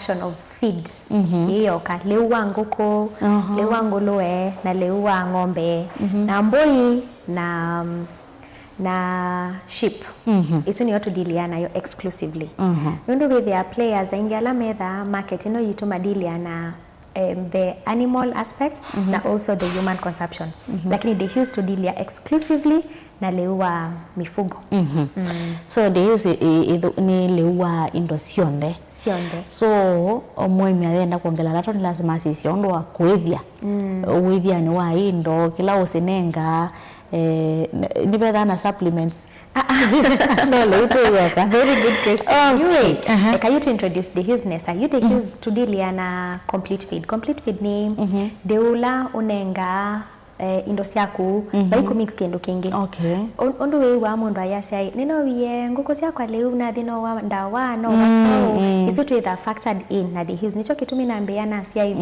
production of feed. Hiyo ka leua nguku, leua nguluwe na leua ng'ombe na mboi na sheep. Isu ni yotu diliana yo exclusively. Nundu with their players ingala metha market ino yituma diliana the animal aspect na also the human consumption. Lakini they used to deal exclusively na leua mifugo. So they use ni leua indo sionde. So omwemi athenda kuongela lato ni lazima sisi ondo wa kuithia. Uithia ni wa indo kila usenenga ni better na supplements. No, very good question. You to introduce the business. You the use to deal na complete feed. Complete feed ni deula unenga indosiaku baiku mix kendo kingi. Okay. Ondo we wa mundu ayasai nino wiye nguko sia kwa leu na thino wa ndawa no watu isu to that factored in na the use nicho kitu mina ambeana sia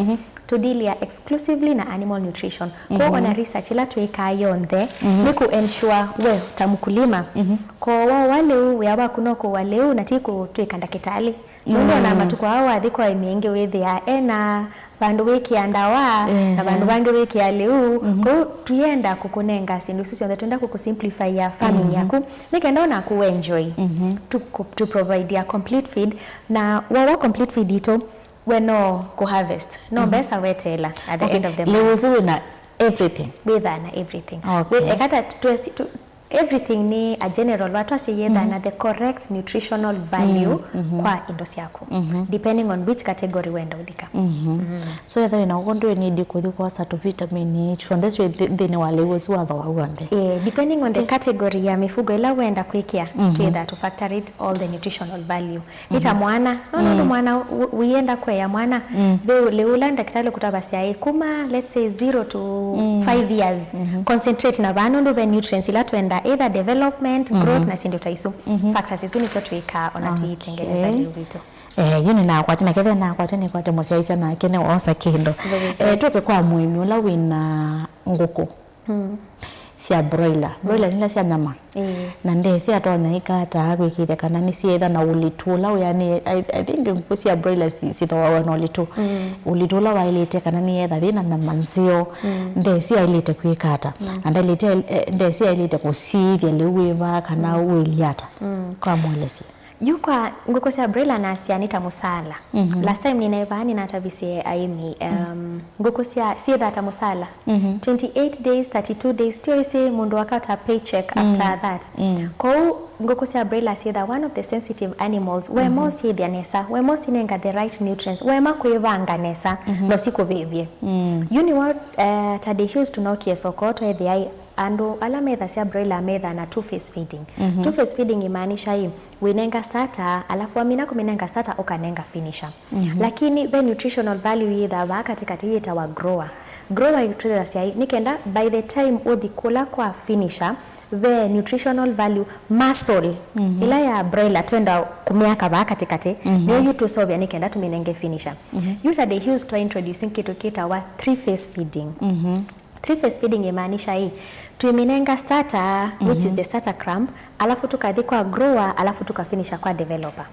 to deal exclusively na animal nutrition. Kwa ona research ila tuika yonde niku ensure we tamukulima kwa wale we aba kunoko wale na tiku tuika ndakitali ndio na matuko hao adiko imienge wethi ya ena bandu wiki andawa na bandu bange wiki ya leu kwa tuyenda kukunenga sindu sisi ndio tuenda kukusimplify ya farming yako nikaenda na kuenjoy to provide ya complete feed na wawa complete feed ito we no ko harvest no besa wetela at the end of the month leu na everything with na everything with ekata everything ni a general watu asiyeda na the correct nutritional value kwa indosi yako depending on which category wenda udika. So yatha ina ugondu need kuthi kwa satu vitamin each from this way then wale wosu wa wande depending on the category ya mifugo ila wenda kuikia to factor it all the nutritional value ita mwana no mwana uienda kwa ya mwana leula ndakitale kutabasi ai kuma let's say 0 to 5 years concentrate na bano ndo be nutrients ila tuenda either development growth na sindo taisu factors isu ni sotu ika ona tuitengeneza liwito yuni na kwatina kethe na kwatini kwate musiaisa na kene osa kindo tupe kwa muhimu la wina nguku sia broiler nila sia nyama na nde sia tonya ikata gwikithe kana ni sietha na ulitula yani I think nguku sia broiler si tawa na ulitula wa ilete kana ni etha thina na manzio nde sia ilete kwikata anda ilete nde sia ilete kusithia liwiva kana uiliata kwa mwelesi Yuka nguko sia broiler na sia nita musala. Last time ninaiva ni natabisi aimi nguko sia that musala. 28 days, 32 days to say mundu wakata paycheck after that. Kwa nguko sia broiler sia that one of the sensitive animals we mo sia nesa, we mo sinenga the right nutrients, we ma kuivanga nesa no siku bebie. You know what tadi used to know kiesoko to the ando ala metha sia broiler metha na two phase feeding. Two phase feeding imaanisha hii winenga starter alafu amina kuminenga starter ukanenga finisher. Lakini the nutritional value either ba katikati yeta wa grower yutreza sia nikenda by the time odi kula kwa finisher the nutritional value muscle ila ya broiler twenda kumiaka ba katikati niyo yutu sobia nikenda tuminenge finisher. Yuta they used to introducing kitu kita wa three phase feeding. Three phase feeding imaanisha hii tuiminenga starter which is the starter crumb alafu tukadhi kwa grower alafu tukafinisha kwa developer.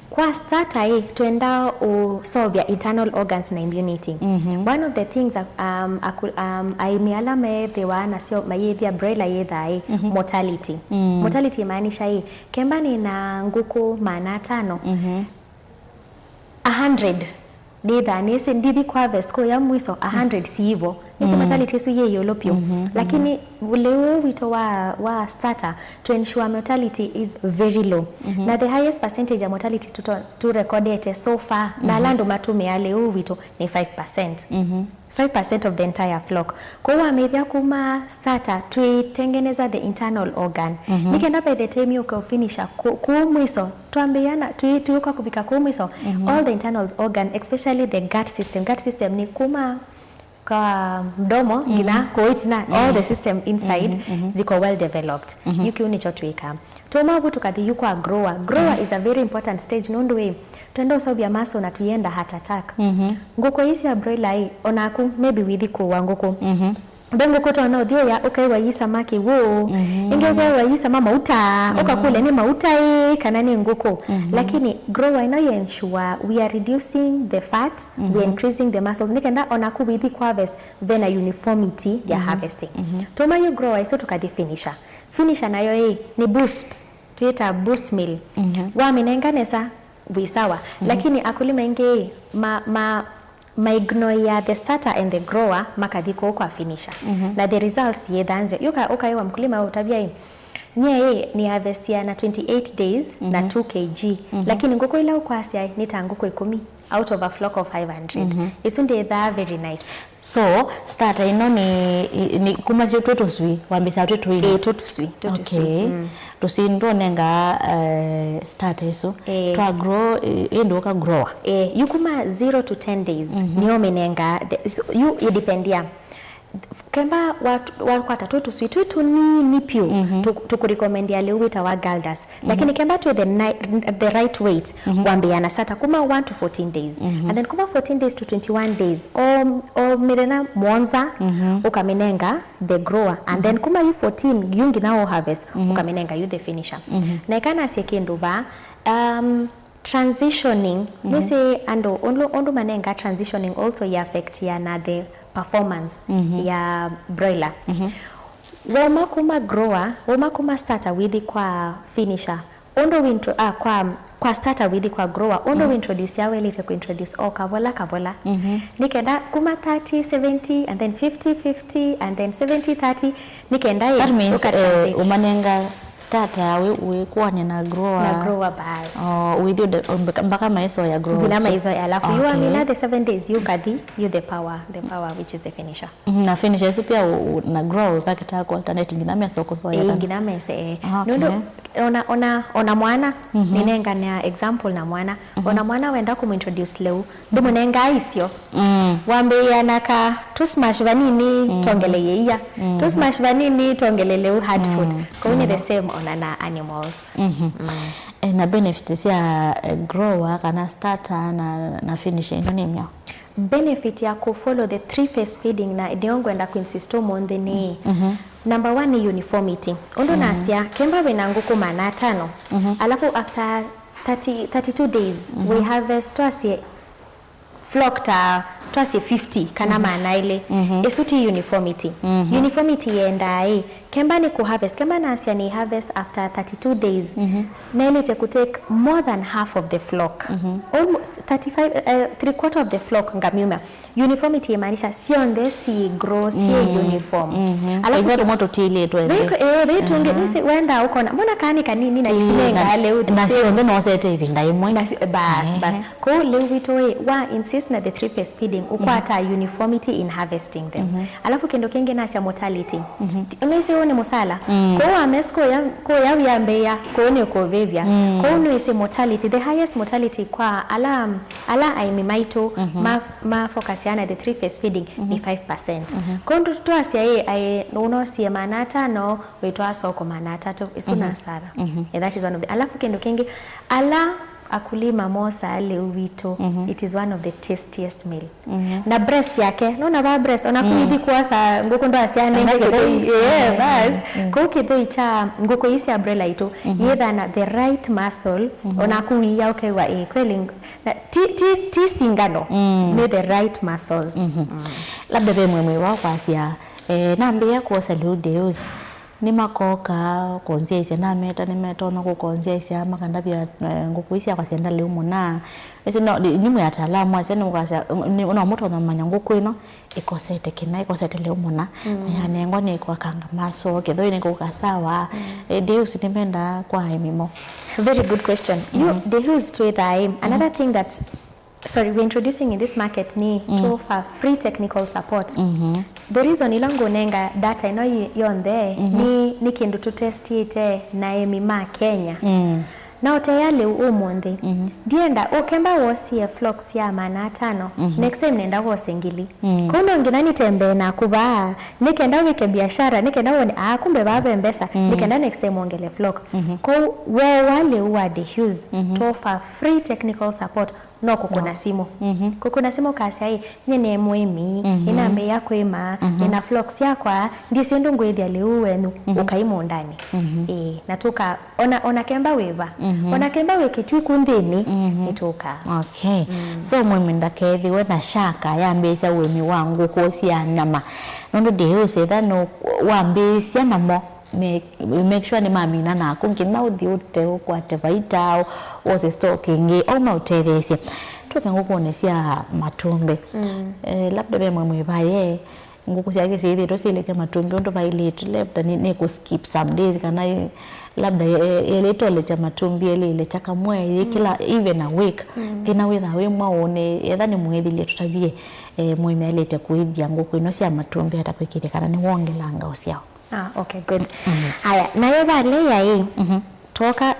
Kwa starter hii tuenda usolve internal organs na immunity. One of the things aimialame thewa na sio mayethia broiler yethai mortality. Mortality imaanisha hii kembani na nguku maana 5 100 Dida nisi ndidi kwa harvest kwa ya mwiso 100 si hivyo nisi mortality su ye yolopio lakini uleo wito wa starter to ensure mortality is very low na the highest percentage ya mortality to recorded so far na lando matume ya leo wito ni 5%. 5% of the entire flock. Kwa hiyo amevya kuma starter tuitengeneza the internal organ. Nikenda by the time yuko finisha kuumwiso tuambiana tuyuko kubika kuumwiso all the internal organ especially the gut system. Gut system ni kuma kwa mdomo gina koitina all the system inside ziko well developed. Yuki unicho tuika. Tomabu tukadhi yuko a grower. Grower is a very important stage nundu we tuenda usabia maso na tuyenda heart attack. Nguko hisi ya broiler hii onaku maybe withiko wa nguko bengo koto na uthio ya ukaiwa yi samaki wo inge ukaiwa yi sama mauta ukakule ni mauta kana ni nguko lakini grower ina ensure we are reducing the fat we are increasing the muscle nikenda ona kubithi kwa harvest then a uniformity ya harvesting toma yo grower iso finisher nayo ni boost tuita boost meal wa minenganesa wisawa lakini akulima inge ignore the starter and the grower makadiko kwa finisher na the results yedanze yuka ukaiwa mkulima utabia nye ni harvest ya na 28 days na 2 kg lakini ngoko ila ukwasia ni tanguko 10 out of a flock of 500 isunde that very nice so starter ino ni kuma chetu sui wambisa twetu tutusui okay tusindo nenga starter iso to grow endo ka grower yukuma 0 to 10 days niyo menenga you idipendia kemba watu tutu sweet twetu ni pio tukurecomendia leo wita wa galdas lakini kemba to the right weight wambiana sata kuma 1 to 14 days and then kuma 14 days to 21 days o mirena mwanza ukamenenga the grower and then kuma you 14 yungi nao harvest ukamenenga you the finisher na ikana asiekendo ba transitioning we say ondo manenga transitioning also ya affect ya na the performance ya broiler woma kuma grower woma kuma starter with kwa finisher ondo kwa starter with kwa grower ondo introduce ya wele to introduce kabola nikenda kuma 30 70 and then 50 50 and then 70 30 nikenda that means umanenga starter we kuwa na grower bas with mpaka maizo ya grower bila maizo ya alafu you amina the 7 days you the power which is the finisher na finisher iso pia na grower pakita kwa alternate nginamya soko so ya nginamya nondo ona mwana ninenga na example na mwana ona mwana wenda kumintroduce leo ndumu nenga isio wambe yanaka to smash vanini tongele ya to smash vanini tongele leo hard food kwa ni the same on animals na benefits ya grower kana starter na finisher ino nimya benefit ya ku follow the 3 phase feeding na idiongo enda kuinsist on the ni number 1 ni uniformity ondo nasia kemba wenangu kuma 5 alafu after 32 days we harvest twasie flock ta twasi 50 kana maana ile esuti uniformity uniformity yenda kemba ni ku harvest kemba nasia ni harvest after 32 days nene te take more than half of the flock almost 35 3/4 of the flock ngamyuma uniformity maanisha sio nde si grow si uniform alafu ndo moto tile to betu ngeni wenda uko na mbona kanini na isilenga leo na sio ndo no sete hivi ndaimwe bas ko leo witoe wa insist na the 3 phase feeding ukwata uniformity in harvesting them alafu kendo kenge na sia mortality unisi one musala ko amesko ya ko ya mbeya ko ne ko vevya ko no se mortality the highest mortality kwa ala aimimaito ma focus yana the 3 phase feeding ni 5% ko ndo to asia no sie manata no wetwa soko manata to isuna sara that is one of the alafu kendo kenge ala akulima mosa ale uwito it is one of the tastiest meal na breast yake no na breast onakuidi kuasa ngoko ndo asiane bas ko kidho cha ngoko isi umbrella ito yetha na the right muscle onakuia okay wa kweli na ti singano ni the right muscle labda bemwe wao kwasia nambia kwa saludeus ni makoka kuanzia isi na meta ni metona ku kuanzia isi makanda bya ngukuisi akwasenda leo muna ese no nyumu ya taalamu asene mukasa una moto na manyanguku ino ikosete kina ikosete leo muna yani ngone kwa kanga maso kedho ine kukasawa deus nimenda kwa emimo. Very good question. Deus to the aim another thing that's we're introducing in this market ni to offer free technical support. The reason ilango nenga data ino yon there ni kindu to test it na emima Kenya. na utayale umonde dienda okemba wosie flocks ya mana 5 next time nenda wosengili kono nginani tembe na kuba nikenda wike biashara nikenda wone kumbe baba mbesa nikenda next time ongele flock ko wale wa the Hughes to offer free technical support no kukuna simu kukuna simu kasi ai nyene muimi inambe yako ima ina flocks yakwa ndisi ndungu ethi aliuwenu ukaimo ndani natuka ona kemba weva ona kemba wekitu kundini nituka okay so muimi ndakethi wena shaka yambesha wemi wangu kosia nyama nondo de use thano wambesha namo make sure ni mamina nako ngina uthi ute ukwate vaitao wose stocking o mautethesia tuke ngukuonesia matumbe labda be mwe baye ngukusia kesi ndo sileke matumbe ndo vailete labda ni ku skip some days kana labda ile tole cha matumbi ile chaka mwe kila even a week kina witha we mwaone ethani mwethilie tutabie mwe melete kuithia nguku ino cia matumbi hata kwikire kana ni wongelanga uciao. Okay, good. Haya, nayo vale ya hii.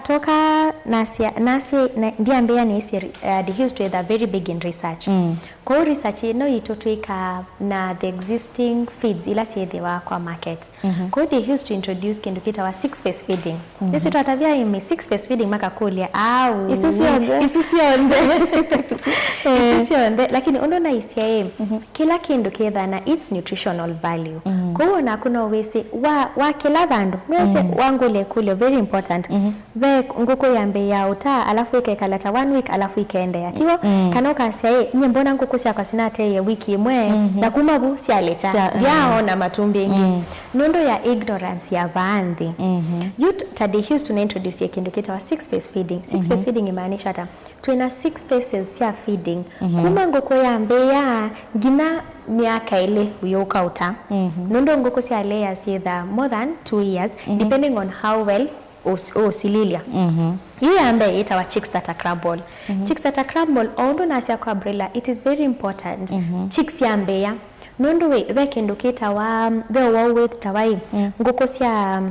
Toka nasi ndiambia ni the history is very big in research. Kwa research no itotuika na the existing feeds ila siedhiwa kwa market. Kwa the history introduce kindu kita wa 6-phase feeding. Nisi tuatavia imi 6-phase feeding maka kulia au isisionde lakini undo na isia kila kindu kitha na its nutritional value. Kwa huo na kuna uwezi wa kila bandu mwese wangule kule very important. Ve nguko yambe ya uta alafu ikakalata 1 week alafu ikaende yatiwo kanoka sia nyembona nguko sia kwa sinate ya wiki mwe na kumabu sia leta yao na matumbi ingi nondo ya ignorance ya baadhi tadi his to introduce kindu kita wa 6-phase feeding 6-phase feeding imaanisha hata tuina 6 phases ya feeding kuma nguko yambe ya gina miaka ile uyoka uta nondo nguko sia layers either more than 2 years depending on how well sililia hiyo ambaye itawa chicks that are crumble chicks that are crumble ondo nasia kwa umbrella it is very important chicks yambe ya nondo we vekendukita wa the with tawai nguko sia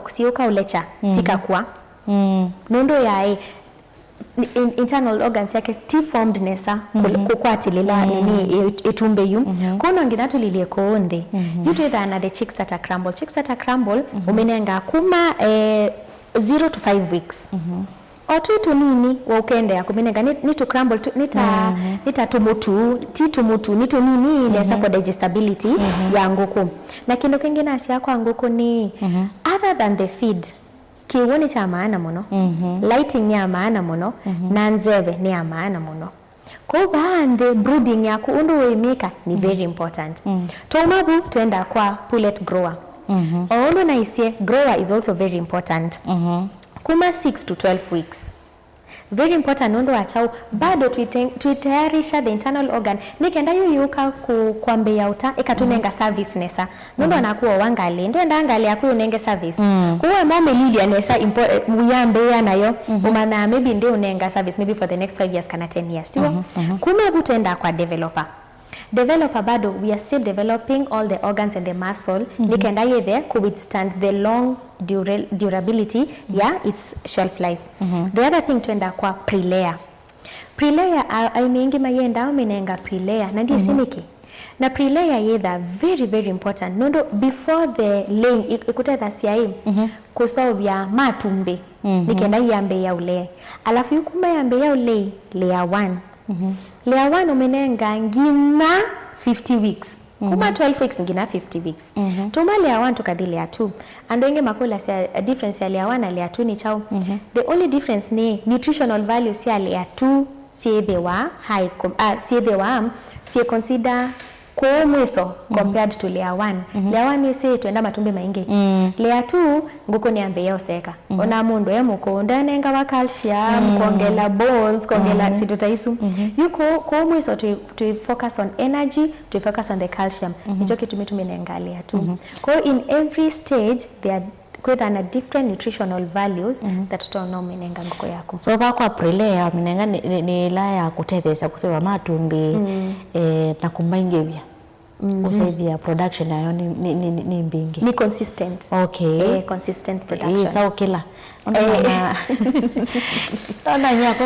siuka ulecha sikakua nondo ya internal organs yake T-formed nesa kukwatilila nini itumbe yu kono nginatu lilie koonde yutu either na the chicks that are crumble umenenga kuma 0 to 5 weeks otu nini wa ukende ya kumenenga ni to crumble nita tumutu nitu nini nesa for digestibility ya nguku na kindu kingine asia kwa nguku ni other than the feed kiwoni cha maana muno lighting ni ya maana muno na nzeve ni ya maana muno kwa baande brooding yako undu uimika ni very important tomabu tuenda kwa pullet grower ondo na isie grower is also very important kuma 6 to 12 weeks very important nondo achao bado tuitayarisha the internal organ nikenda yuyuka kuambe ya uta ikatunenga service nesa nondo anakuwa wangali ndo angali yakuyo nenge service kuwa mama lilia nesa uyambe ya nayo umana maybe ndio unenga service maybe for the next 5 years kana 10 years tiwa kuma butenda kwa developer bado we are still developing all the organs and the muscle nikenda yethe could withstand the long durability its shelf life the other thing tuenda kwa pre-layer aimingi mayenda umenenga pre-layer na ndiye siniki na pre-layer yetha very very important nondo before the laying ikuteta siai kusovya matumbe nikenda yambe ya ule alafu yukuma yambe ya ule layer 1 layer 1 umenenga ngina 50 weeks kuma 12 weeks ngina 50 weeks tuma layer 1 tukadhi layer 2 andenge makula sia difference ya layer 1 na layer 2 ni chao the only difference ni nutritional value sia layer 2 sie they were high sie consider kwa mwiso compared to layer 1 layer 1 ni say tuenda matumbe maingi layer 2 nguko ni ambe yao seka ona mundu emuko ndanenga wa calcium kuongela bones kuongela situtaisu yuko kwa mwiso to focus on energy, to focus on the calcium hicho kitu tumenenga layer 2 kwa in every stage there are kwenda different nutritional values that tunaona menenga nguko yako so kwa pre-layer menenga ni la ya kutethesa kusema matumbi na kumbaingevya usaidia production yayo ni mbingi ni consistent. Okay. Consistent production. Sao kila ona nyako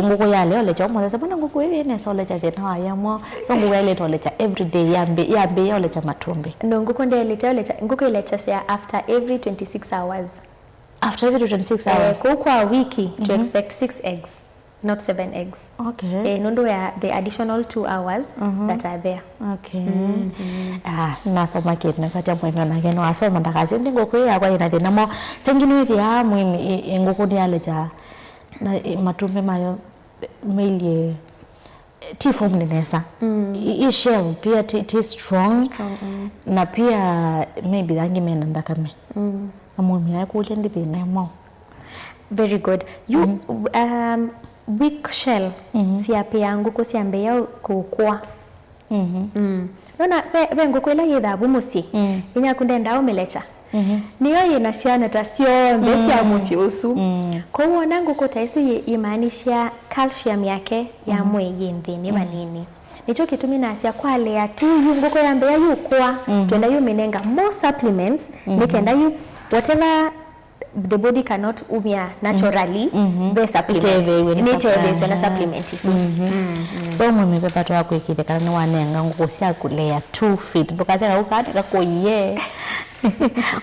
nguko yale ole chomo za bana nguko ene so le cha tena ya mo so nguko ile to le cha every day yambe ole cha matumbe no nguko ndio ile cha nguko ile cha after every 26 hours. After every 26 hours kwa wiki to expect 6 eggs, not 7 eggs. Okay. Nondo ya the additional 2 hours that are there. Okay. Nasoma kitu nakacha mweme na keno asoma ndakazi ngoko ya kwa ina tena mo sengini hivi mweme ngoko ni ale cha na matumbe mayo melie T form ni nesa. Shell pia T strong. Na pia maybe dangi mena ndakame. Mweme ya kule ndi na mo. Very good. You weak shell siape yangu ko siambe ya kukua. Nona be nguko ila yithabu musi. Inya kundenda umelecha. Niyo yinasiana tasio mbesi ya musi usu. Kwa uona nguko taisu imaanisha calcium yake ya mwegi nthini manini. Nicho kitumi nasia kwa lea tu nguko yambe ya yukua. Kenda yu minenga more supplements. Nikenda yu whatever the body cannot umia naturally be supplement nitebe so na supplement so mweme pepato wako ikite kana wanenga ngukosia kulea 2 feet ndokazera ukati ko ye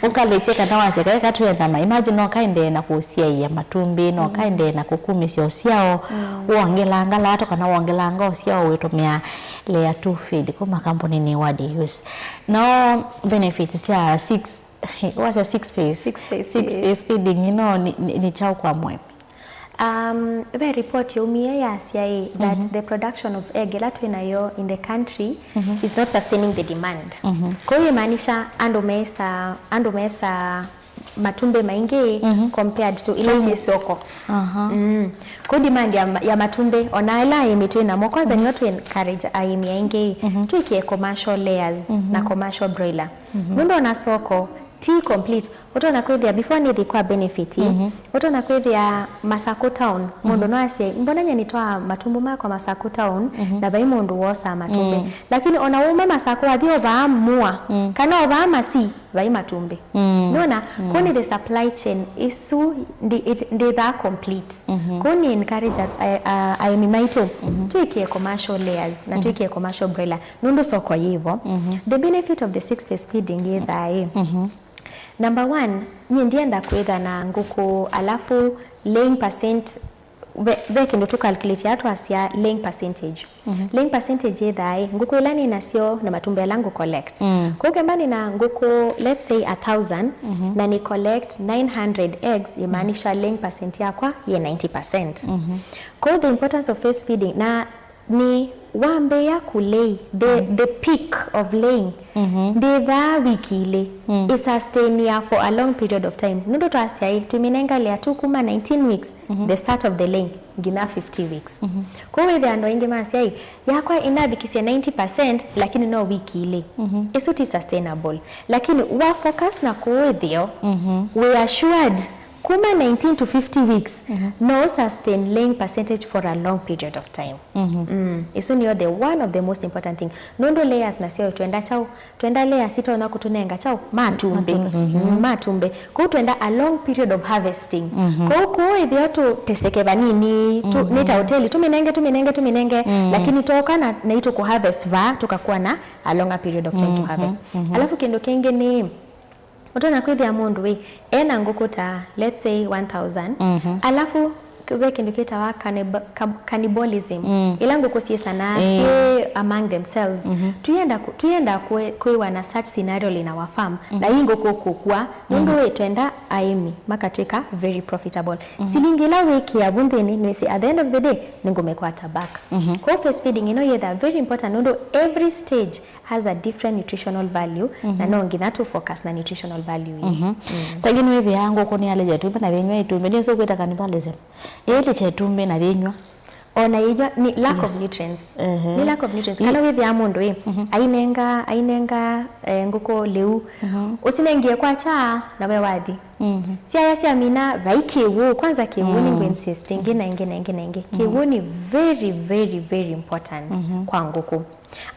ukalecheka na waseka katu ya ndama imagine no kainde na kusia ya matumbi no kainde na kukumisi osiao uangelanga lato kana uangelanga osiao wetomea layer 2 feet kwa makampuni ni wadi use no benefits ya 6 was a 6 space feeding ni chao kwa mweme. The report umie ya CIA that the production of egg latwinayo in the country is not sustaining the demand. Kwa hiyo maanisha andomesa matumbe maingi compared to ile soko. Kwa demand ya matumbe onaila imetwina mo kwanza ni not to encourage aimi aingi tuikie commercial layers na commercial broiler. Nundo na soko T complete utona kwithia before ni kwa benefit utona kwithia Masako town mundu no asie mbona nya nitwa matumbu ma kwa Masako town na bai mundu wosa matumbe lakini ona uma Masako athio ba mua kana ba masi bai matumbe nona koni the supply chain isu ndi that complete koni encourage I mimaito tuikie commercial layers na tuikie commercial broiler nundu soko yivo the benefit of the 6 phase feeding is that Number 1, ndienda kwetha na nguku alafu laying percent veki ndo tu calculate ya asia laying percentage. Laying percentage yethae nguku ilani nasio na matumbe langu collect. Kwa kembani na nguku let's say 1000 na ni collect 900 eggs imaanisha laying percent yakwa ye 90%. Kwa the importance of phase feeding na ni wambe ya kulay the peak of laying the wiki ile is sustain for a long period of time nundo twasiai tuminenga lea tu kuma 19 weeks the start of the laying ngina 50 weeks kwa hiyo the ando ingi masiai yakwa inabikisia 90% lakini no wiki ile isuti sustainable lakini wa focus na kuwethio we assured kuma 19 to 50 weeks no sustain laying percentage for a long period of time. Isu ni the one of the most important thing. Nondo layers na sio tuenda layers sito na kutunenga chao matumbe. Kwa tuenda a long period of harvesting. Kwa hiyo tu teseke banini nita hoteli tuminenge lakini toka na ito ku harvest tukakuwa na a longer period of time to harvest. Alafu kendo kenge ni utona kwithia mundu we ena ngukuta let's say 1000 alafu weke ndiketa wa cannibalism ila nguku sie sana sie among themselves tuyenda kuiwa na such scenario lina wa farm na hii nguku kukua mundu we twenda aimi makatweka very profitable silingila weki ya bundeni ni say at the end of the day ningomekwa tabak kwa phase feeding very important mundu every stage has a different nutritional value na nongi na to focus na nutritional value sagini wewe yangu koni ale jetumbe na venywa itumbe ndio sio kweta cannibalism ile chetumbe na venywa ona ijwa ni lack of nutrients. Ni lack of nutrients. Kana withi ya mundu ainenga nguko leu usinengie kwa cha na we wathi cia cia mina vaikiwu kwanza kiwu ni insist ingine kiwu ni very very very important kwa nguku.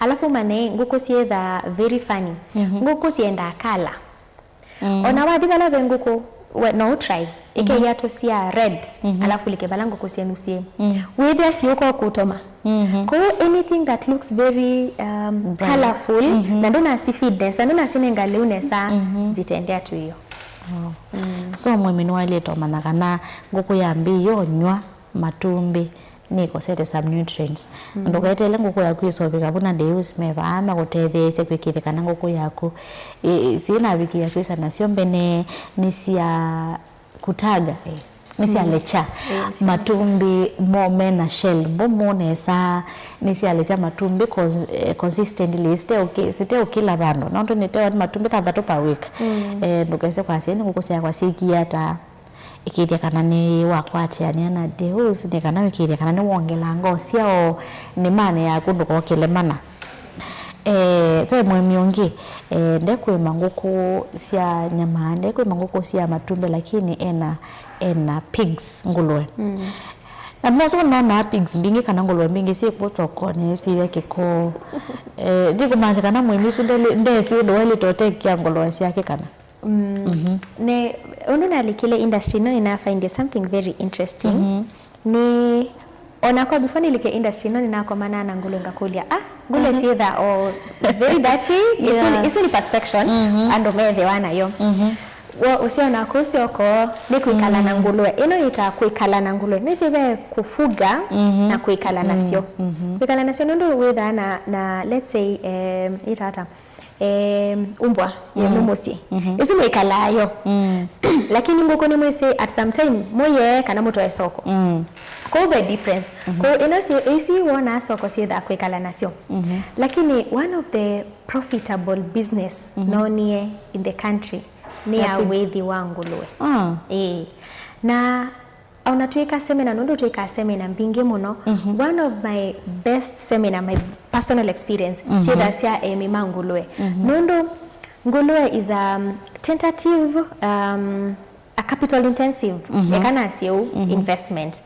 Alafu mane nguku sietha very funny. Nguku sienda kala ona wathi bala benguku no try ike yato cia reds alafu like balango kusenusie whether sioko kutoma kwa anything that looks very colorful na ndona si fitness na ndona sinenga leunesa zitendea tu hiyo. So mwemi ni wale to manakana nguku yambi yonywa matumbi niko sete some nutrients ndoketele nguku yaku isobika buna deus meva ama gutethese kwikithikana nguku yaku sina wiki ya kwisa nacio mbene ni cia kutaga ni cia lecha matumbi mome na shell bomo nesa ni cia lecha matumbi consistently site ukila bando nondo nite matumbi 3 per week ndokese kwa sene nguku cia kwa sikia ta ikiria kana ni wakwatiania na deus ni kana ikiria kana ni wongela ngocia o ni mane ya kundu ko kilemana pe mwemi ongi ndekwe manguku cia nyama ndekwe manguku cia matumbe lakini ena pigs ngulwe na mwazo na pigs mbingi kana ngulwe mbingi si potoko ni sire kiko digo manje kana mwemi sunde ndesi ndo wali tote kia ngulwe cia kana ne ununa likile industry no ina find something very interesting ni ona kwa before nilike industry no nina kwa maana na ngulwe ngakulia ngulwe si that or very dirty it's in perception and omedhe wana yo usiona kusioko ni kuikala na ngulwe ino ita kuikala na ngulwe ni sibe kufuga na kuikala nasio kuikala nasio ndo wetha na let's say itata umbwa ya mumosi isu mwikala yo lakini nguko ni mwese at some time moye kana moto esoko ko be difference ko inasio isi wana soko si da kuikala nasio lakini one of the profitable business known in the country ni ya wethi wa ngulwe na ona tuika seminar ndo tuika seminar mbingi muno one of my best seminar my personal experience si da sia mima ngulwe ndo ngulwe is a tentative a capital intensive ekana sio investment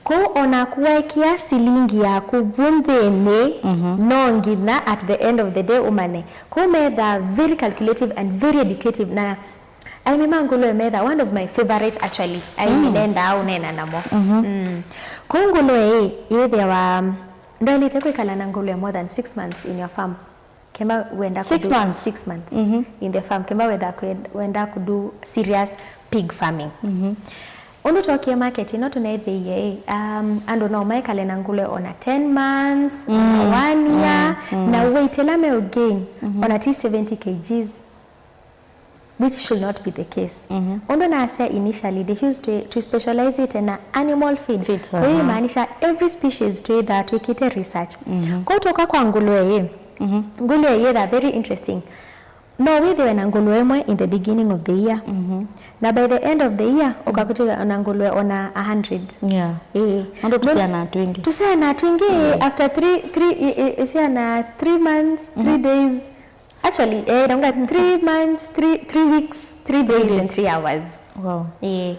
ko ona kuwekea silingi ya kubundene nongina at the end of the day umane ko meda very calculative and very educative na mima ngulwe meda one of my favorite actually nenda au nena namo ko ngulwe yethe wa ndo niteko ikala na ngulwe more than 6 months in your farm kema wenda ku 6 months in the farm kema wenda ku do serious pig farming ono tokie market ino tunaithe ando no maikale na ngulwe ona 10 months 1 year na weight elame again ona 70 kgs which should not be the case. Ondo na say initially they used to specialize it in animal feed. Kwa hiyo maanisha every species to that we kite research. Kwa kutoka kwa ngulwe ngulwe ye that very interesting. No we they na ngulwe mwe in the beginning of the year. Na by the end of the year ukakuta na ngulwe ona 100. Ndo tusiana twingi. Tusiana twingi after 3 months 3 days. Actually, 3 months, 3 weeks, 3 days and 3 hours. Wow.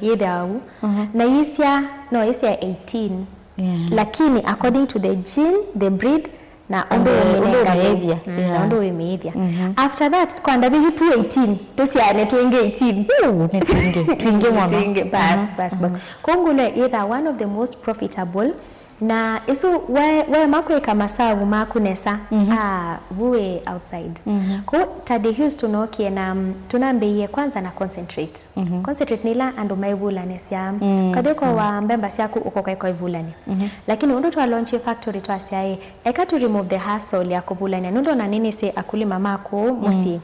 Yedau. Na yisia 18. Lakini according to the gene, the breed na ondo behavior. Ondo behavior. After that, kwa ndabi 218, tusiane 218. Twinge mwana. Twinge bas. Kongole either one of the most profitable na isu we makweka masagu makunesa buwe outside ko tadi used to know kiena tunambeye kwanza na concentrate concentrate nila ando maibula nesia kadeko wa mbemba siaku uko kwa ibulani lakini ndo to launch factory to asiae eka to remove the hassle ya kubulani ndo na nini se akuli mamako musi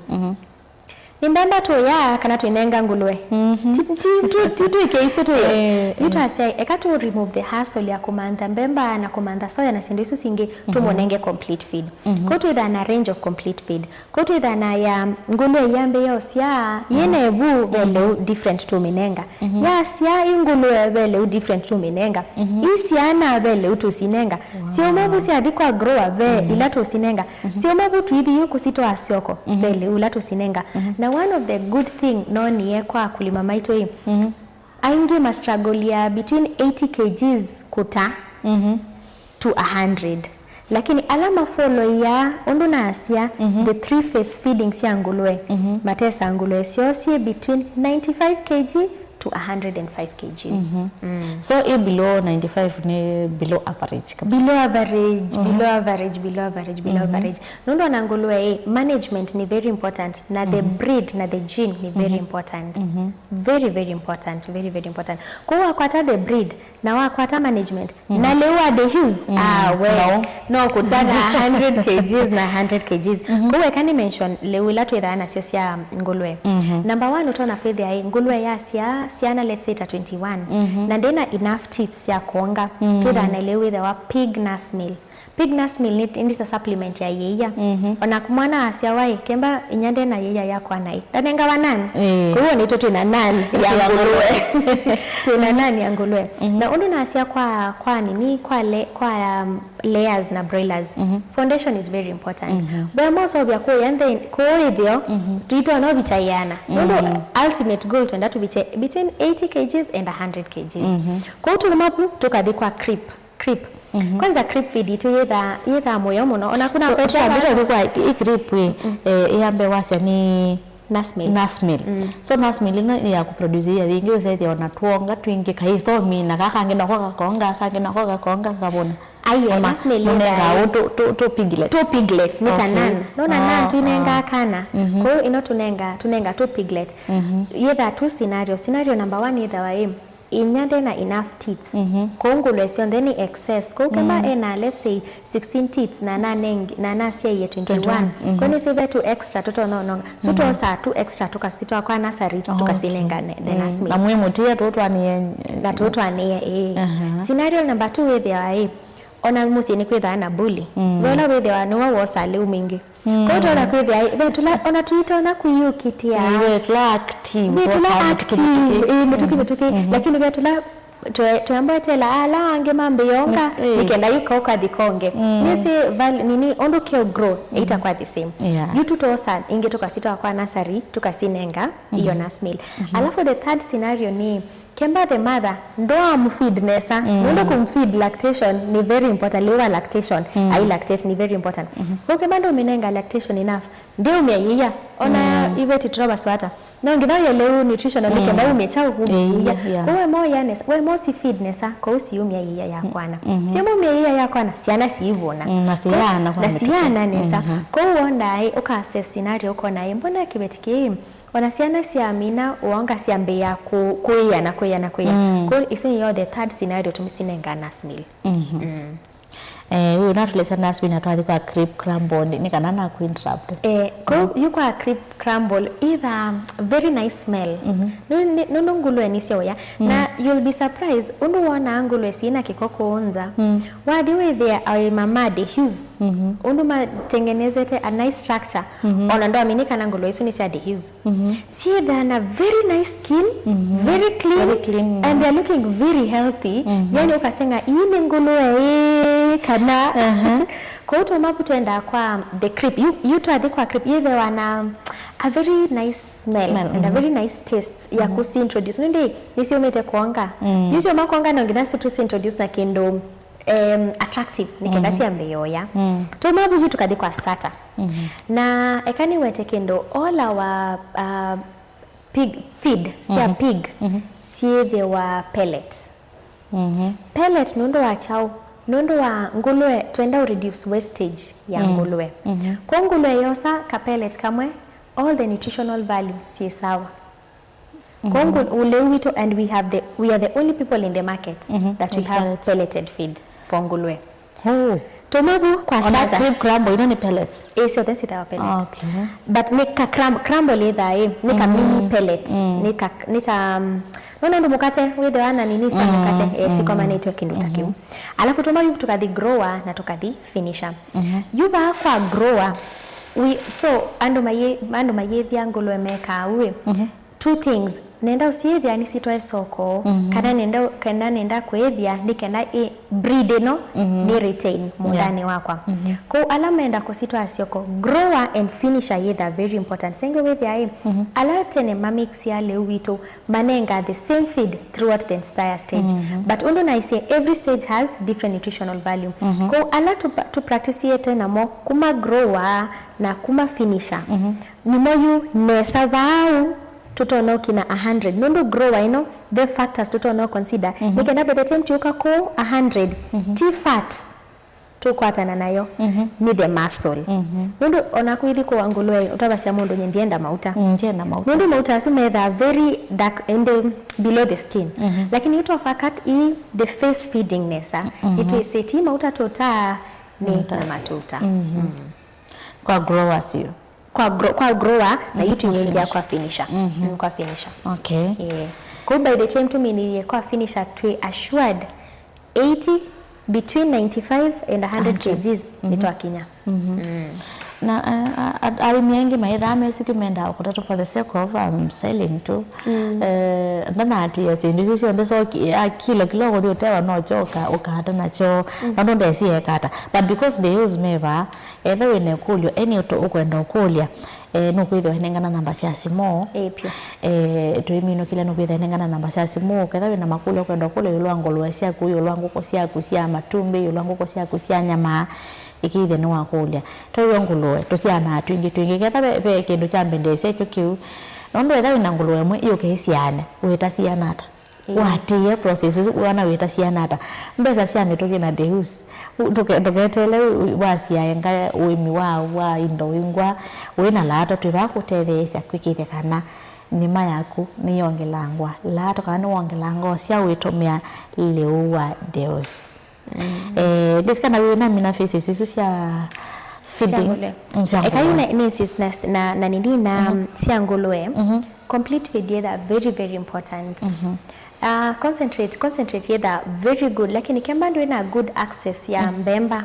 Nimbemba to ya kana to inenga ngulwe. Titu ikeiso to ya. Yuto asya eka to remove the hassle ya kumanda mbemba na kumanda soya na sindu isu singe to monenge complete feed. Koto idha na range of complete feed. Koto idha na ya ngulwe yambe yos ya yene bu vele different to minenga. Ya siya ingulwe vele different to minenga. Isi ana vele utu sinenga. Sio mabu siya dikwa grower vele ilato sinenga. Sio mabu tuibi yuku sito asyoko vele ulato sinenga. Na one of the good thing no ni kwa kulima maito hii aingi ma struggle ya between 80 kgs kuta to 100, lakini alama follow ya ondo na asia the 3 phase feeding si ngulwe matesa ngulwe sio si between 95 kg to 105 kgs. So below 95 ni below average. Below average. Nondo na ngulwe management ni very important na the breed na the gene ni very important. Very important. Kwa kwata the breed na wakwata management na lewa the his no kutana 100 kgs na 100 kgs. Kwa kani mention leula to idana sia ngulwe. Number 1 utona kwethe ai ngulwe ya siana let's say 21 na ndena enough teats ya kuonga to idana lewe the pig nurse meal. Pig nurse meal ni ndisa supplement ya yeya. Ona kumwana asia wai kemba inyande na yeya yako anai. Danenga wanan. Kwa hiyo ni to ina nani ya ngulwe. Tuna nani ya ngulwe. Na undu na asia kwa nini kwa layers na broilers. Foundation is very important. But most of ya yande ko hivyo tuito no bichayana. Undu ultimate goal tuenda to between 80 kgs and 100 kgs. Kwa hiyo tulimapu tukadikwa creep. Kwanza creep feed itu yetha moyo muno ona kuna petra bila kwa creep yambe wasya ni nurse meal. So nurse meal ni ya kuproduce ya vingi usaidi ona tuonga twingi kai so mina kaka ngina kwa konga kabona ayo nurse meal nega to piglets mita nan nona nan tuinenga kana kwa hiyo ino tunenga to piglet yetha two scenario number 1 yetha wa inyande na enough teats kongulwe sio then excess ko kama ena let's say 16 teats na nasia ye 21 koni save to extra toto no so to sa tu extra tukasitoa kwa nursery tukasilenga the nurse na muhimu tia toto anie scenario number 2 with ya ona musi ni kwitha na bully wala with ya no wosa leo mingi kwa hiyo na kwitha betula ona tuita na kuyukitia betula active metuki lakini betula tuambaye tela ala ange mambionga nikenda yuko kwa dikonge nisi nini ondo kio grow itakuwa the same yutu tosa inge tukasitoa kwa nursery tukasinenga hiyo nurse meal. Alafu the third scenario ni kemba the mother ndo mfeed nesa ndo kumfeed lactation ni very important. Lewa lactation ai lactate ni very important. Kwa kemba ndo menenga lactation enough ndio umeyiya ona iwe titroba swata no ngida ya leo nutritional ni kemba umechao kuya kwa mo yanes we mo si feed nesa kwa usi umya yiya ya kwana sema umya yiya ya kwana siana si hivona nasiana nesa kwa uonda ai uka assess scenario uko naye mbona kibetiki wanasiana siamina uanga siambe ya kuya kwa isi yo the third scenario tumisinenga nurse meal. Huyu natulesa nurse meal natwadi kwa creep crumble ni kanana ku interrupt kwa yuko creep crumble either very nice smell no ngulwe ni sio ya na you'll be surprised unuona ngulwe sina kikoko onza wadi we there are mamadi hues undu matengenezete a nice structure ona ndo aminika na ngulwe suni sia the hues see they are very nice skin very clean and they are looking very healthy yani ukasenga ine ngulwe kana kwa hiyo mapu tuenda kwa the creep you to adikwa creep either wana a very nice smell and a very nice taste ya kusi introduce nende nisio mete kuanga nisio makuanga na ngida tu introduce na kendo attractive nikenda si ambeyo ya to mapu yu tukadikwa starter na ekani wete kendo all our pig feed sia pig sie they were pellets pellet nundo wa chao nondo wa ngulwe tuenda reduce wastage ya ngulwe kwa ngulwe yosa ka pellet kamwe all the nutritional value si sawa kwa ule wito and we are the only people in the market that we have pelleted feed for ngulwe Tomabu kwa starter. Cream crumble ino ni pellets. Sio thesi tawa pellets. Okay. But nika crumble either nika mini pellets. Nika nona ndo mukate wewe wana nini sa mukate siko maana ito kindu takiu. Alafu tomabu tukathi grower na tukathi finisher. Yuba kwa grower so ando mayethi ngulwe meka uwe. Two things, nenda usiethia nisitoe soko kana nenda kuethia nikenda breed no ni retain mundani wakwa ko alama enda kusitoa soko grower and finisher yetha very important sengo wethia ala tene mamix ya le wito manenga the same feed throughout the entire stage but undo na say every stage has different nutritional value ko ala to practice yete na mo kuma grower na kuma finisher nimoyu nesa vau tutono kina 100 nondo grower ino the factors tutono consider nikenda by the time tuka ko 100 T fat tukwatana nayo ni the muscle nondo onakuidi ko angulwe utabasya mundu nyendienda mauta nondo mauta sumedha very dark and below the skin lakini uto fakat the face feeding nessa ito iseti mauta tota ni na matuta kwa grower sio kwa grower na yitu nyingia kwa finisher kwa finisher okay yeah kwa by the time tuminiye kwa finisher to assured 80 between 95 and 100 kgs ito akinya na alimiengi maitha mesiki menda okutatu for the sake of selling to ndana ati asindi sio ndo so kilo gothi utewa no choka ukahata nacho ndo ndesi ekata but because they use meva either wene kulyo any to ukwenda okulia no kwitho henengana namba cia simo epyo twimino kila no kwitho henengana namba cia simo ketha wina makulo kwenda okulia yulwango lwa cia kuyo lwango ko cia kusia matumbe yulwango ko cia kusia nyama ikithe no wakulia to ngulwe tusiana twingi ketha be kindu cha mbendese cyo kiu nondo etha wina ngulwe mwe iyo kehisiane wita ciana ta watie processes wana wita ciana ta mbesa ciana tukina deus tuketele wasia enga wimi wa indo wingwa wina lata twibakutethesya kwikithe kana nima yaku ni yongelangwa lata kana wongelangwa cia witumia leuwa deus this kana wina mina faces isu cia feeding ekayuna nesis na nini na cia ngulwe complete feed yetha very very important concentrate yetha very good lakini kemba ndo ina good access ya mbemba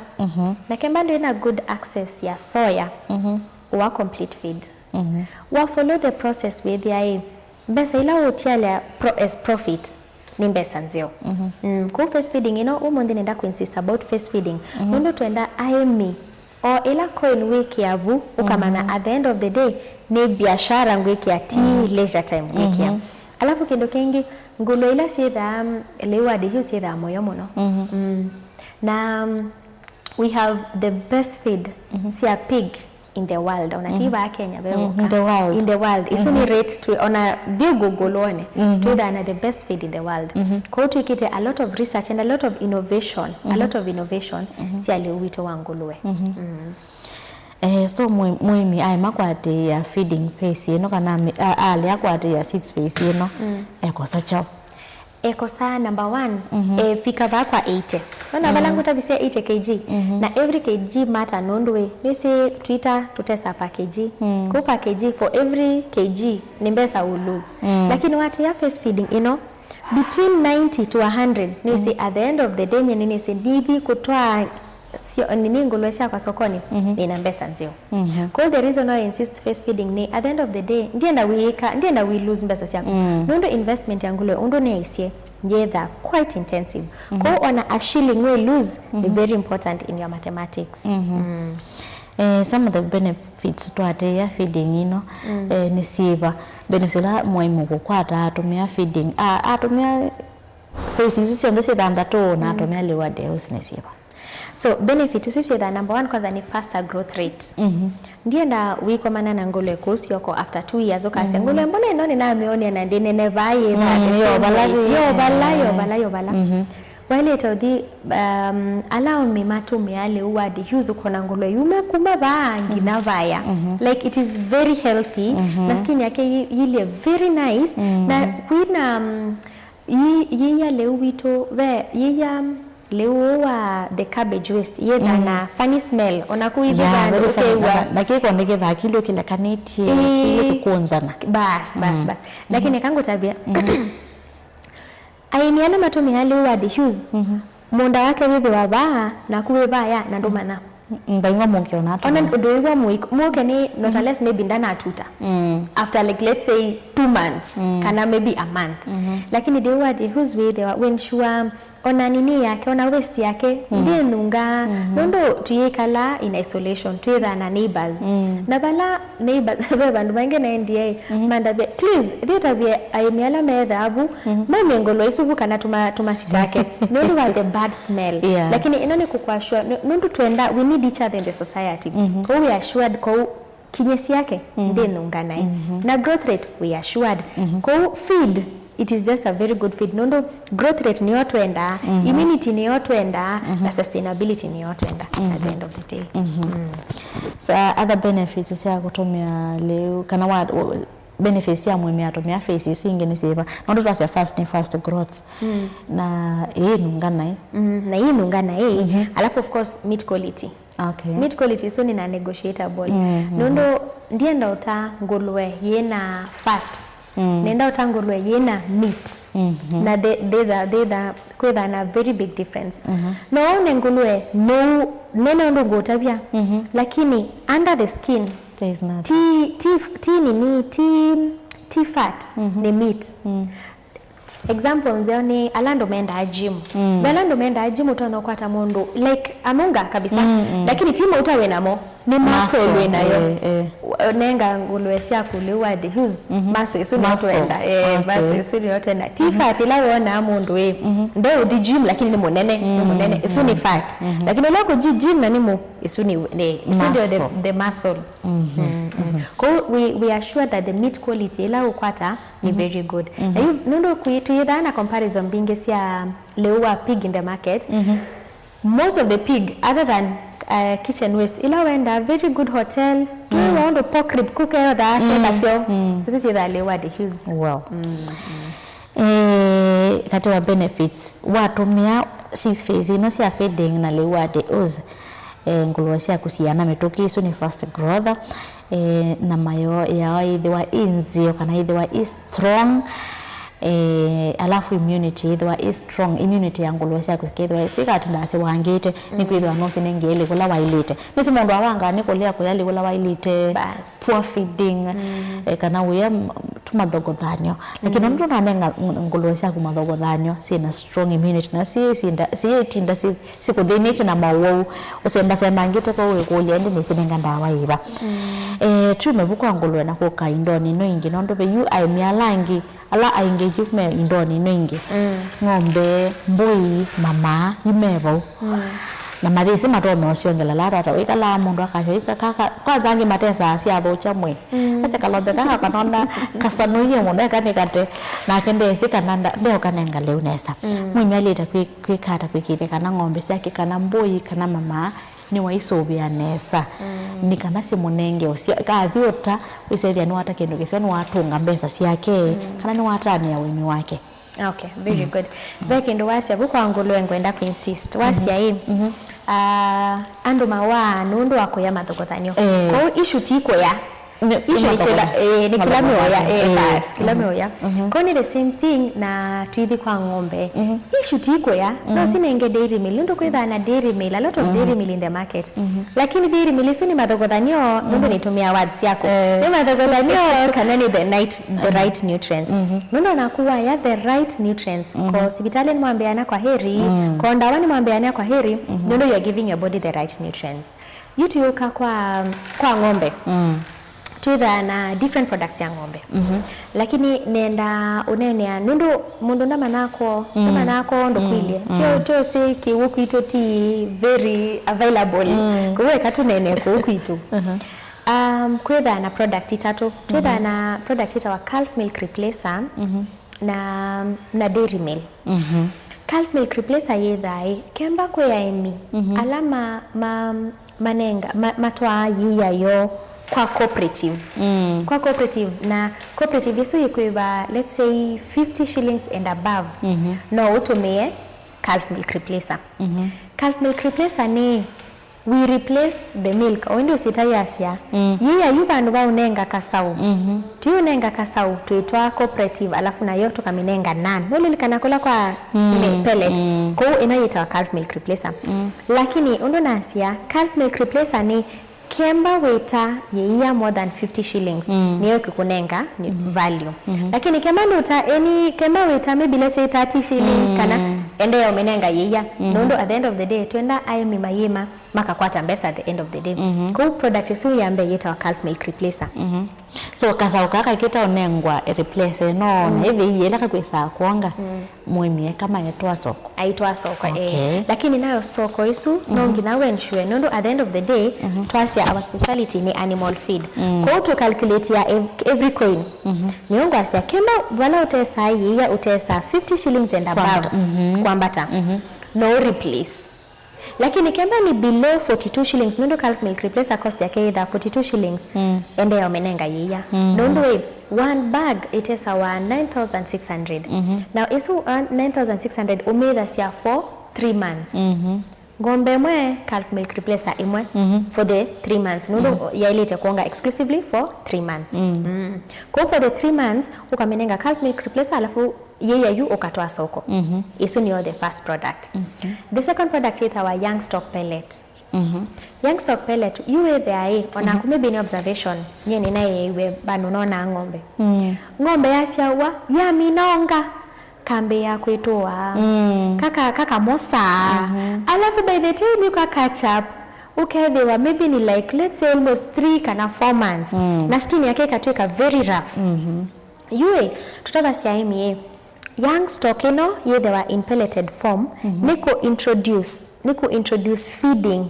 na kemba ndo ina good access ya soya wa complete feed wa follow the process with ya mbesa ila utiala as profit ni mbesa nzio ku face feeding umundi nenda ku insist about face feeding ndo tuenda IME o ila coin wiki yabu ukamana at the end of the day ni biashara ngwiki ya leisure time wiki ya alafu kindo kengi ngulo ila sietha lewa de hiyo sietha moyo muno na we have the best feed sia pig in the world onativa Kenya bewo in the world isuni rate to ona diogogolone to that the best feed in the world ko to ikite a lot of research and a lot of innovation sia lewito wangulwe so muimi ai makwate ya feeding pace ino kana ali akwate ya 6 pace ino ekosa chao ekosa number 1 fika ba kwa 80 ona balangu tabisia 80 kg na every kg matter nondwe nisi Twitter tutesa pa kg ko pa kg for every kg ni mbesa will lose lakini wati ya face feeding between 90 to 100 nisi at the end of the day nini si dibi kutoa sio nini ngulwe sia kwa sokoni ina mbesa nzio kwa the reason I insist face feeding ni at the end of the day ndienda we lose mbesa sia nondo investment ya ngulwe undo ne isie yetha quite intensive kwa ona a shilling we lose is very important in your mathematics some of the benefits to ya feeding ni siva benefits la muhimu kukwata atumia feeding atumia face sio ndese danda to na atumia lewa deus ni siva. So benefit usisi that number 1 kwanza ni faster growth rate. Ndienda wiko mana na ngulwe kusi yoko after 2 years okasi ngulwe mbona inoni na ameoni na ndine nevaye yo bala wale todi allow me matu meale uwadi yuzu kona ngulwe yume kuma bangi na vaya like it is very healthy na skin yake yile very nice na kwina yiya lewito ve yiya lewa the cabbage waste yetha na funny smell onakuitha okay na kiko ngetha kilo kila kaniti kile kuonzana bas lakini kangu tabia aini ala matumi hali diffuse munda wake withi wa baa na kuwe baya na ndumana ndainga mungiona atu ona ndoiwa muke ni not unless maybe ndana atuta after like let's say 2 months kana maybe a month lakini they were whose way they were when sure ona nini yake ona waste yake ndiye nunga nondo tuyekala in isolation tuyetha na neighbors na bala neighbors bandu bange na NDA manda be please theta be ayemiala metha abu mamengolo isubu kana tumasitake nondo wa the bad smell lakini inone kukwashwa nondo tuenda we need each other in the society so we are assured ko kinyesi yake ndiye nunga naye na growth rate we are assured ko feed it is just a very good feed nondo growth rate ni otwenda immunity ni otwenda na sustainability ni otwenda at the end of the day so other benefits ya kutumia leo kana wa benefits ya mwemi atumia face singe ni seva nondo twa fast growth na nungana na nungana alafu of course meat quality okay meat quality so ni na negotiable nondo ndienda uta ngulwe yena fats nenda utangulwe yena meat na they kwetha na very big difference no one ngulwe no nena ndo ngotavya lakini under the skin there is not t fat ni meat example nzeo ni alando menda gym alando menda gym utaona kwata mundu like amunga kabisa lakini timu utawe namo ni muscle nayo nenga ngulwe sia kuliwa the who's muscle isu notwenda basi isu notwenda t fat ila wona mundu ndo the gym lakini ni munene isu ni fat lakini lako gym na nimu isu ni isu the muscle we are sure that the meat quality ila ukwata ni very good nundo kuitira na comparison binge sia lewa pig in the market most of the pig other than kitchen waste ila wenda very good hotel we want to pork rib cook that kasio this is the lewa the use wow kati wa benefits watumia 6 phase ino sia feeding na lewa the use ngulwa sia kusiana metoki isu ni fast growth na mayo ya either inzio kana either is strong alafu immunity either is strong immunity yangu lwesa kukethwa sikati ndase wangite nikwithwa no sinengele kula wailite nisi mundu awanga nikolia kuyali kula wailite poor feeding kana uya tumadhogodhanyo lakini ndo nanenga ngulwesa kumadhogodhanyo sina strong immunity na si tinda sikudhinite na mawo usemba sema ngite ko we kulia ndi nisinenga ndawa iba tumebukwa ngulwe na ko kaindoni no ingi ndo be you I mialangi ala aingeji me indoni ningi ngombe mbui mama imevo na madisi matono siongela lara wikala mundu akasha kaka kwanza matesa sia thocha mwe acha kalombe kaka kanona kasanuye mundu kanikate na kende sikananda leo kanenga leo nesa mwe alita kwikata kwikite kana ngombe sia kana mbui kana mama ni waisobia nesa ni kana simunenge usia kathiota wisethia ni wata kendo kisio ni watunga mbesa siake kana ni watani ya wimi wake okay very good beke ndo wasia bukwa ngulwe ngwenda ku insist wasia hii ando mawa nundu wako ya mathogothanio kwa issue tiko ya issue ichela ni kila moya bas kila moya kwa ni the same thing na tuithi kwa ngombe issue tiko ya no sinenge dairy mill ndo kwitha na dairy mill a lot of dairy mill in the market lakini dairy mill sio ni mathogothanio ndo nitumia words yako ni mathogothanio kana ni the right nutrients ndo nakuwa ya the right nutrients kwa hospitali ni mwambiana kwa heri kwa ndawani mwambiana kwa heri ndo you are giving your body the right nutrients yutuka kwa ngombe tuitha na different products ya ngombe lakini nenda unene mundu ndama nako ndo kwilie tio si kiwuku ito ti very available kuwe katu nene kuwuku ito kwitha na product itatu kwitha na product ita wa calf milk replacer na dairy meal calf milk replacer yethai kemba kwe ya emi alama manenga matwa yiyayo kwa cooperative kwa cooperative na cooperative yesu yikuiba let's say 50 shillings and above no utumie calf milk replacer. Calf milk replacer ni we replace the milk ondi usitayasia yiya yubandu ba unenga kasau tu unenga kasau tuitwa cooperative alafu na yoto kaminenga nan noli kanakola kwa pellet ko inaita calf milk replacer lakini undo nasia calf milk replacer ni kemba weta yiya more than 50 shillings niyo kukunenga ni value lakini kemba nuta any kemba weta maybe let's say 30 shillings kana ende ya umenenga yiya nondo at the end of the day tuenda aimi mayema maka kwata mbesa at the end of the day ko product yesu yambe yeta calf milk replacer so kasa ukaka kita onengwa replace no na hivi yela kwesa kuanga mwemie kama yetwa soko aitwa soko lakini nayo soko isu nongi nawe ensure nondo at the end of the day twasia our specialty ni animal feed ko to calculate ya every coin miongo asia kemba wala utesa yiya utesa 50 shillings and above kwambata no replace lakini kemba ni below 42 shillings nondo calf milk replacer cost yake either 42 shillings ende ya umenenga yiya nondo one bag it is our 9600 now isu 9600 umeda sia for 3 months ngombe mwe calf milk replacer imwe for the 3 months nondo ya ile itakuanga exclusively for 3 months kwa for the 3 months ukamenenga calf milk replacer alafu yeye yu ukatoa soko isu ni the first product the second product is our young stock pellet young stock pellet you there ona kumbe ni observation nyeni naye iwe banu nona ngombe ngombe yasiawa ya minonga kambe ya kwetoa kaka mosa alafu by the time you catch up okay they were maybe ni like let's say almost 3 kana 4 months na skin yake ikatoka very rough yue tutabasia imi young stock they were in pelleted form niku introduce feeding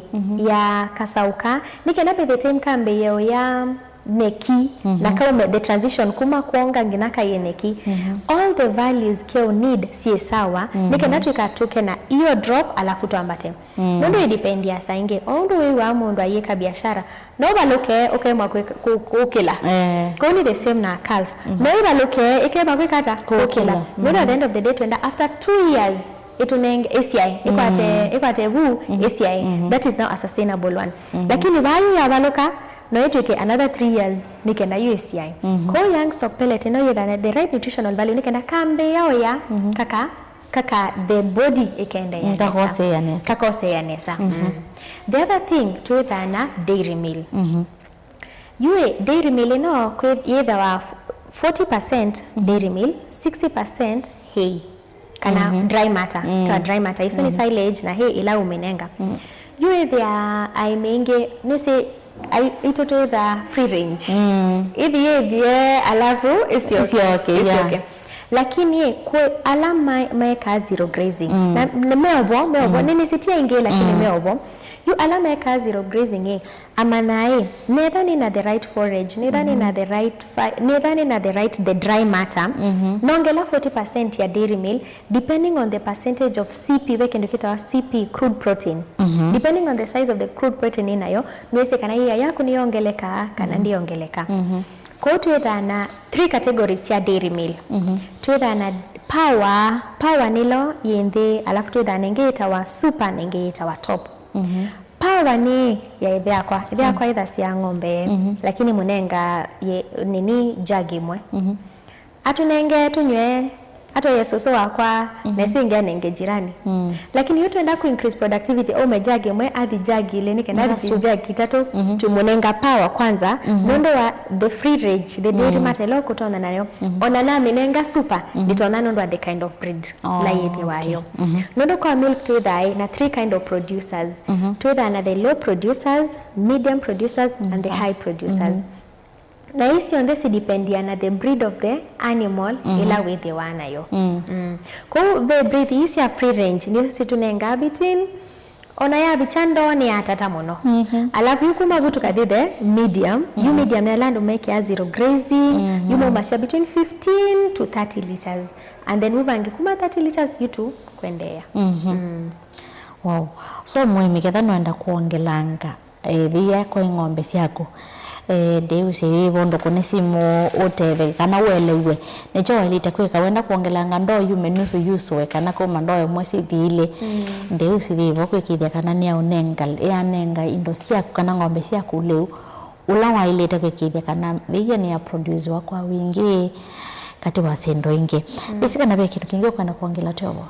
ya kasauka nikenda by the time kambe yao ya neki na kama the transition kuma kuonga nginaka yeneki all the values kio need si sawa nikenda tukatoke na iyo drop alafu tuambate ndo idepend ya sainge ondo wewe amondo ayeka biashara no baloke okay makwe kukila ko ni the same na calf no baloke ike makwe kata kukila no at the end of the day tuenda after 2 years itunenge ACI ikwate wu ACI that is now a sustainable one lakini value ya baloka no itoke another 3 years nikenda USCI ko young stock pellet no yeda the right nutritional value nikenda kambe yao ya kaka the body ikenda ya kakose ya nesa the other thing to thana dairy meal yue dairy meal no kwa either wa 40% dairy meal 60% hay kana dry matter to dry matter iso ni silage na hay ila umenenga yue there I menge nese itoto the free range hivi alafu isi okay lakini kwa alama maeka zero grazing na meobo nini sitia inge lakini meobo yu alama maeka zero grazing amanae nedhani na the right forage nedhani na the right nedhani na the right the dry matter nongela 40% ya dairy meal depending on the percentage of CP wekendo kita CP crude protein depending on the size of the crude protein inayo nwese kana iya yaku niongeleka kana ndiongeleka kwa tuedhana 3 categories ya dairy meal tuedhana power nilo yende alafu tuedhana ngeita wa super ngeita wa top power ni ya idhia kwa idha siya ngombe lakini munenga nini jagi mwe atunenge tunywe ato yesoso wakwa nesi ingia nenge jirani lakini yote enda ku increase productivity au mejagi mwe adhi jagi ile nikenda jagi tatu tumunenga power kwanza nondo wa the free range the dairy matter lo kutona nayo onana minenga super ditona nondo the kind of breed la yethi wayo nondo kwa milk to dai na 3 kind of producers to the the low producers medium producers and the high producers na hisi onde si dependia na the breed of the animal ila wethi wanayo kwa the breed hisi ya free range ndio sisi tunenga between ona ya bichando ni atata mono alafu yukuma butu kadide medium you medium na land make ya zero grazing you mumbasia between 15 to 30 liters and then ubangi kuma 30 liters you kwendea wow so muhimu ketha noenda kuongelanga thia kwa ng'ombe ciaku Deus bondo kone simu oteve kana welewe necho walita kweka wenda kuongelanga ndo yume nusu yuswe kana ko mando mwesi thile Deus rivo kwekithia kana ni aunenga indo cia kana ng'ombe cia kuleu ula waileta kwekithia kana thia ni ya produce wakwa wingi kati wa sendo ingi isika na beki kingi kana kuongela tobo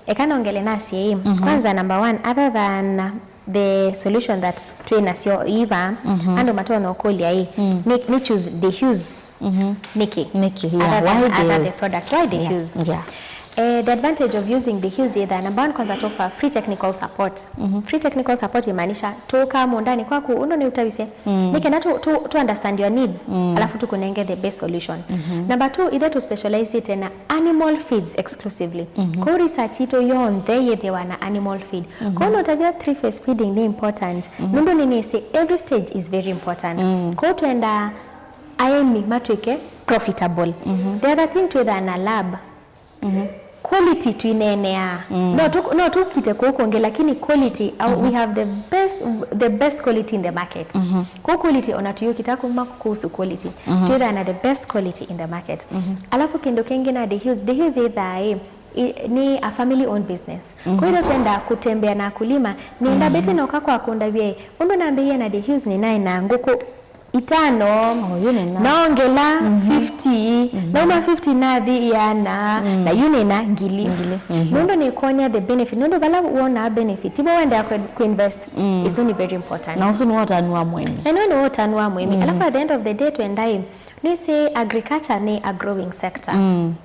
ekana ongele nasi kwanza number 1 other than the solution that trainers yo iva ando matono kolia ni choose the hues Nikki yeah why the product why the hues the advantage of using the hues either number 1 kwanza tofa free technical support free technical support imaanisha toka mondani kwako undo ni utawise nikenda to understand your needs alafu tukunenge the best solution number 2 either to specialize it in animal feeds exclusively kwa research ito yonde yethe wana animal feed kwa notabia 3-phase feeding ni important nundo nini say every stage is very important kwa tuenda aimi matweke profitable the other thing to na lab quality tuinenea no tukite kuonge lakini quality we have the best quality in the market kwa quality onatuyo kitakuma kuhusu quality tuida na the best quality in the market alafu kindo kingine the hues either ni a family owned business kwa hiyo tuenda kutembea na kulima nienda beti na ukako akunda bie undo naambia na the hues ni nae na nguko itano naongela 50 nauma 50 nadhi yana na yune na ngili nundo ni konya the benefit nundo bala uona benefit tibo wenda ku invest is only very important na usunu wotanua mwemi alafu at the end of the day tuendai we say agriculture ni a growing sector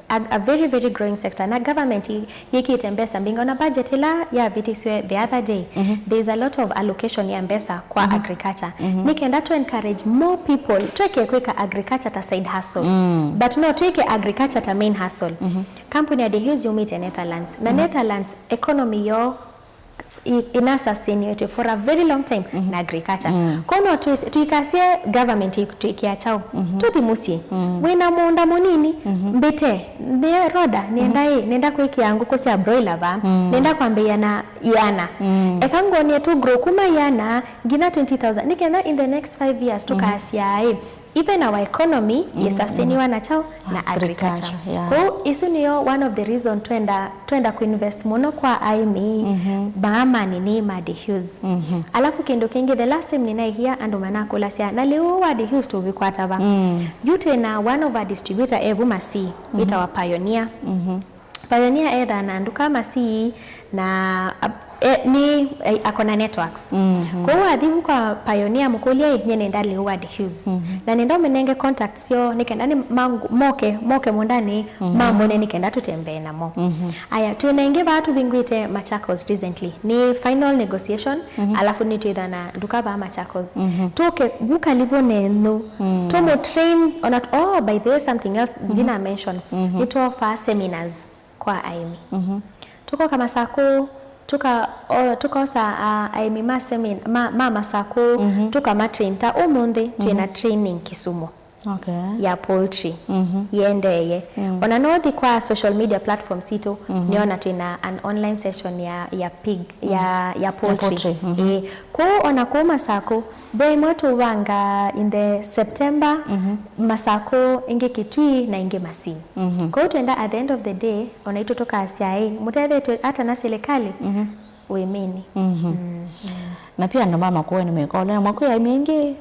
a very very growing sector na government yiki itembesa mbinga na budget la ya bitiswe the other day there's a lot of allocation ya mbesa kwa agriculture nikenda to encourage more people tuweke kweka agriculture ta side hustle but no tuweke agriculture ta main hustle company ya the Hues you meet in Netherlands na Netherlands economy yo ina sustainability for a very long time na agriculture kono tuikasie government tuikiachao tuthimusi wina muunda munini mbete the roda nenda kwiki yangu ko sia broiler ba nenda kwambia na yana ekango ni tu grow kuma yana gina 20,000 nikenda in the next 5 years tukasia even our economy is sustainable na chao na agriculture ko isuniyo one of the reason twenda kuinvest mono kwa aimi baama ni ma the Hues alafu kindo kingi the last time ninaihia ando manako lasia na leo wa the Hues to bikwata ba yute na one of our distributor Evuma C ita wa Pioneer Pioneer either na nduka masi na ni akona networks kwa hiyo adhibu kwa Pioneer mkolia nyene ndali huwa the Hues na nenda menenge contacts yo nikenda ni moke mondani mambo ne nikenda tutembee na mo aya tunainge watu bingwite Machakos recently ni final negotiation alafu ni tuidha na nduka ba Machakos toke buka libo neno tomo train on by the way something else dina mention it offer seminars kwa aimi tuko kama sako tukosa aimima mama sako tuka matrainta omonde tuena training Kisumu ya poultry yendeye ona nodi kwa social media platforms ito niona tuena an online session ya pig ya poultry ko ona ko masako bei moto wanga in the September masako inge kitui na inge masini ko tuenda at the end of the day ona ito toka asia mutade hata na serikali wemeni na pia ndo mama kwa nimekola mwako ya mingi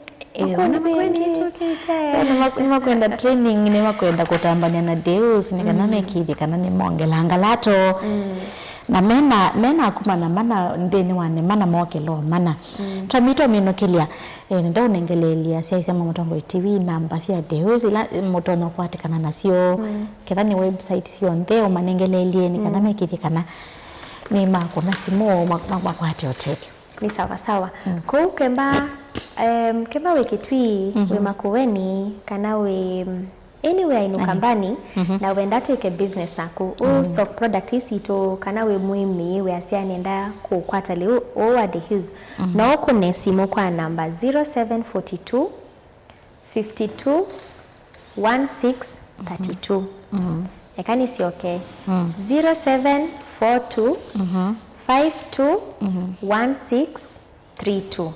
nimakwenda training nimakwenda kutambania na Deus nikana mekithi kana ni mongela ngalato na mena akuma na mana ndeni wane mana mokelo mana tramito minokilia ndo nengelelia sia isema motongo TV namba sia Deus ila motono kwatikana na sio kethani website sio ndeo manengelelie nikana mekithi kana ni makuna simo makwate oteke ni sawa ko kemba wekitwi we makuweni kana we anywhere ino kambani na wenda tuike business nako stock product isito kana we muimi we asia nenda kukwata leo at the Hues na uko nesimo kwa namba 0742 52 16 32 ekani si okay 0742 52 16 32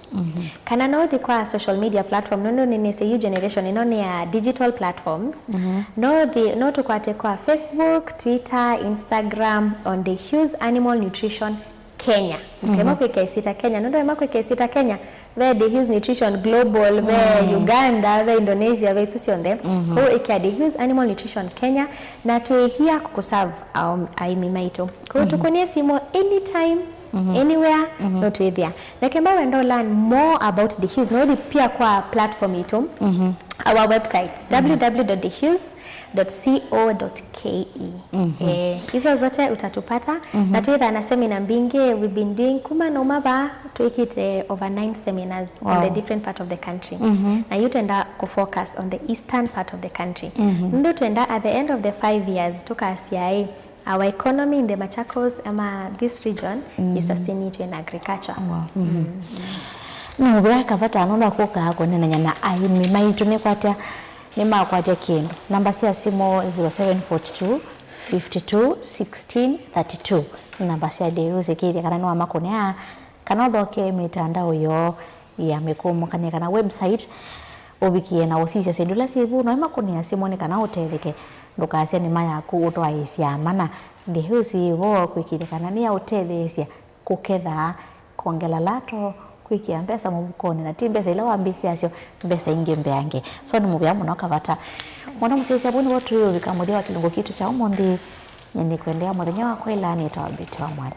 kana no thi kwa social media platform no ni say generation ino ni ya digital platforms no tukwate kwa Facebook, Twitter, Instagram on the Hughes Animal Nutrition Kenya. Kema kwa sita Kenya ndo mako kwa sita Kenya where the Hughes Nutrition Global where Uganda where Indonesia where susionde kwa ikia the Hughes Animal Nutrition Kenya na tuehia kukuserve aimi maito kwa tukonie simo anytime anywhere no tuethia na kemba wendo learn more about the Hughes no pia kwa platform ito our website www.thehughes.co.ke hizo zote utatupata na tuitha na seminar mbingi we've been doing kuma no maba tuikite over 9 seminars on the different part of the country na you tenda kufocus on the eastern part of the country ndo tuenda at the end of the 5 years tukasia our economy in the Machakos ama this region is sustained in agriculture. Nubira kavata anona kuka hako nena na aimi maitu nekwatia nima kwatia kindu namba sia simo 0742 52 16 32 namba sia deruze kiri kana no amakone kana thoke mitandao yo ya mekumu kana website obikie na osisi sedula sibu no amakone simone kana hotetheke ndukasia ni maya ku utwaisia mana ndihusi wo kwikirikana ni utethesia kuketha kongela lato kwikia mbesa mubukoni na timbesa ila wambisi asio mbesa inge mbeange so ni mubya muno kavata mwana musisi abuni watu yo bikamudia kilungo kitu cha umondi nyeni kuendea muthenya wa kwela ni tawabiti wa mwani